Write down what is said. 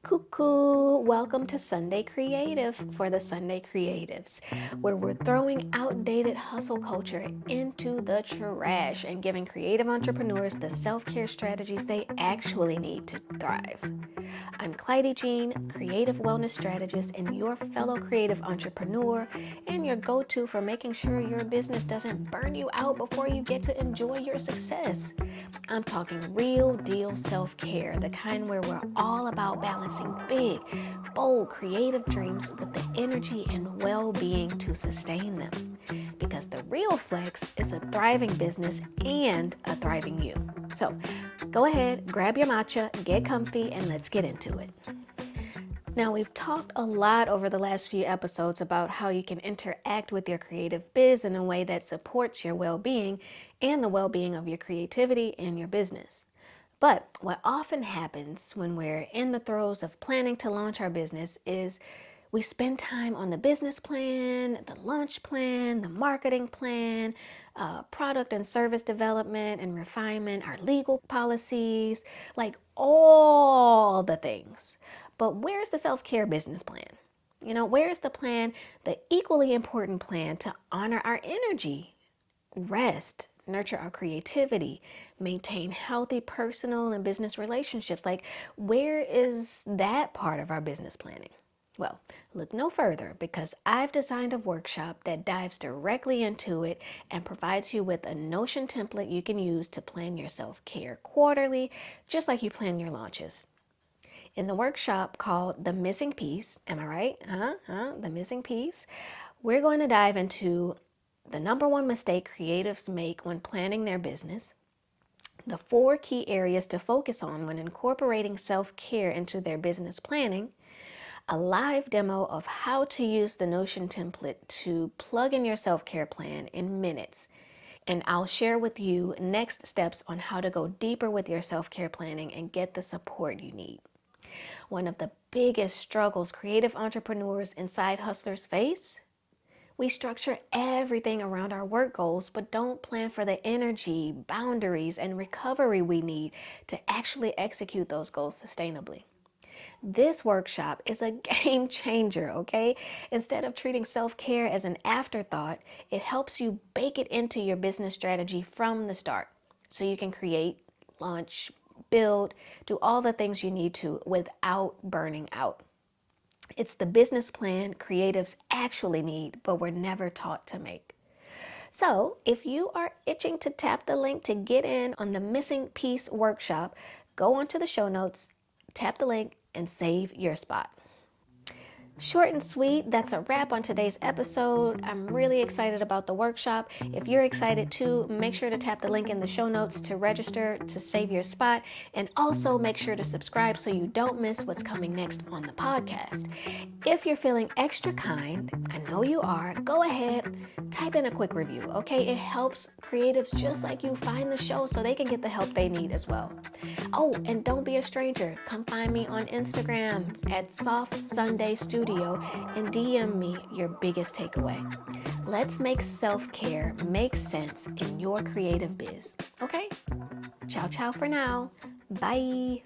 Cuckoo! Welcome to Sunday Creative for the Sunday Creatives, where we're throwing outdated hustle culture into the trash and giving creative entrepreneurs the self-care strategies they actually need to thrive. I'm Clyde Jean, creative wellness strategist and your fellow creative entrepreneur, and your go-to for making sure your business doesn't burn you out before you get to enjoy your success. I'm talking real deal self-care, the kind where we're all about balancing big, bold, creative dreams with the energy and well-being to sustain them. Because the real flex is a thriving business and a thriving you. So go ahead, grab your matcha, get comfy, and let's get into it. Now, we've talked a lot over the last few episodes about how you can interact with your creative biz in a way that supports your well-being and the well-being of your creativity and your business. But what often happens when we're in the throes of planning to launch our business is we spend time on the business plan, the launch plan, the marketing plan, product and service development and refinement, our legal policies, like all the things. But where's the self-care business plan? Where's the plan, the equally important plan to honor our energy, rest, nurture our creativity, maintain healthy personal and business relationships? Like, where is that part of our business planning? Well, look no further, because I've designed a workshop that dives directly into it and provides you with a Notion template you can use to plan your self-care quarterly, just like you plan your launches. In the workshop called The Missing Piece, am I right? The Missing Piece, we're going to dive into the number one mistake creatives make when planning their business, the 4 key areas to focus on when incorporating self-care into their business planning, a live demo of how to use the Notion template to plug in your self-care plan in minutes. And I'll share with you next steps on how to go deeper with your self-care planning and get the support you need. One of the biggest struggles creative entrepreneurs and side hustlers face: we structure everything around our work goals, but don't plan for the energy, boundaries, and recovery we need to actually execute those goals sustainably. This workshop is a game changer, okay? Instead of treating self-care as an afterthought, it helps you bake it into your business strategy from the start so you can create, launch, build, do all the things you need to without burning out. It's the business plan creatives actually need, but were never taught to make. So if you are itching to tap the link to get in on the Missing Piece workshop, go onto the show notes, tap the link, and save your spot. Short and sweet, that's a wrap on today's episode. I'm really excited about the workshop. If you're excited too, make sure to tap the link in the show notes to register to save your spot, and also make sure to subscribe so you don't miss what's coming next on the podcast. If you're feeling extra kind, I know you are, go ahead, type in a quick review, okay? It helps creatives just like you find the show so they can get the help they need as well. Oh, and don't be a stranger. Come find me on Instagram at Soft Sunday Studio and DM me your biggest takeaway. Let's make self-care make sense in your creative biz, okay? Ciao, ciao for now. Bye.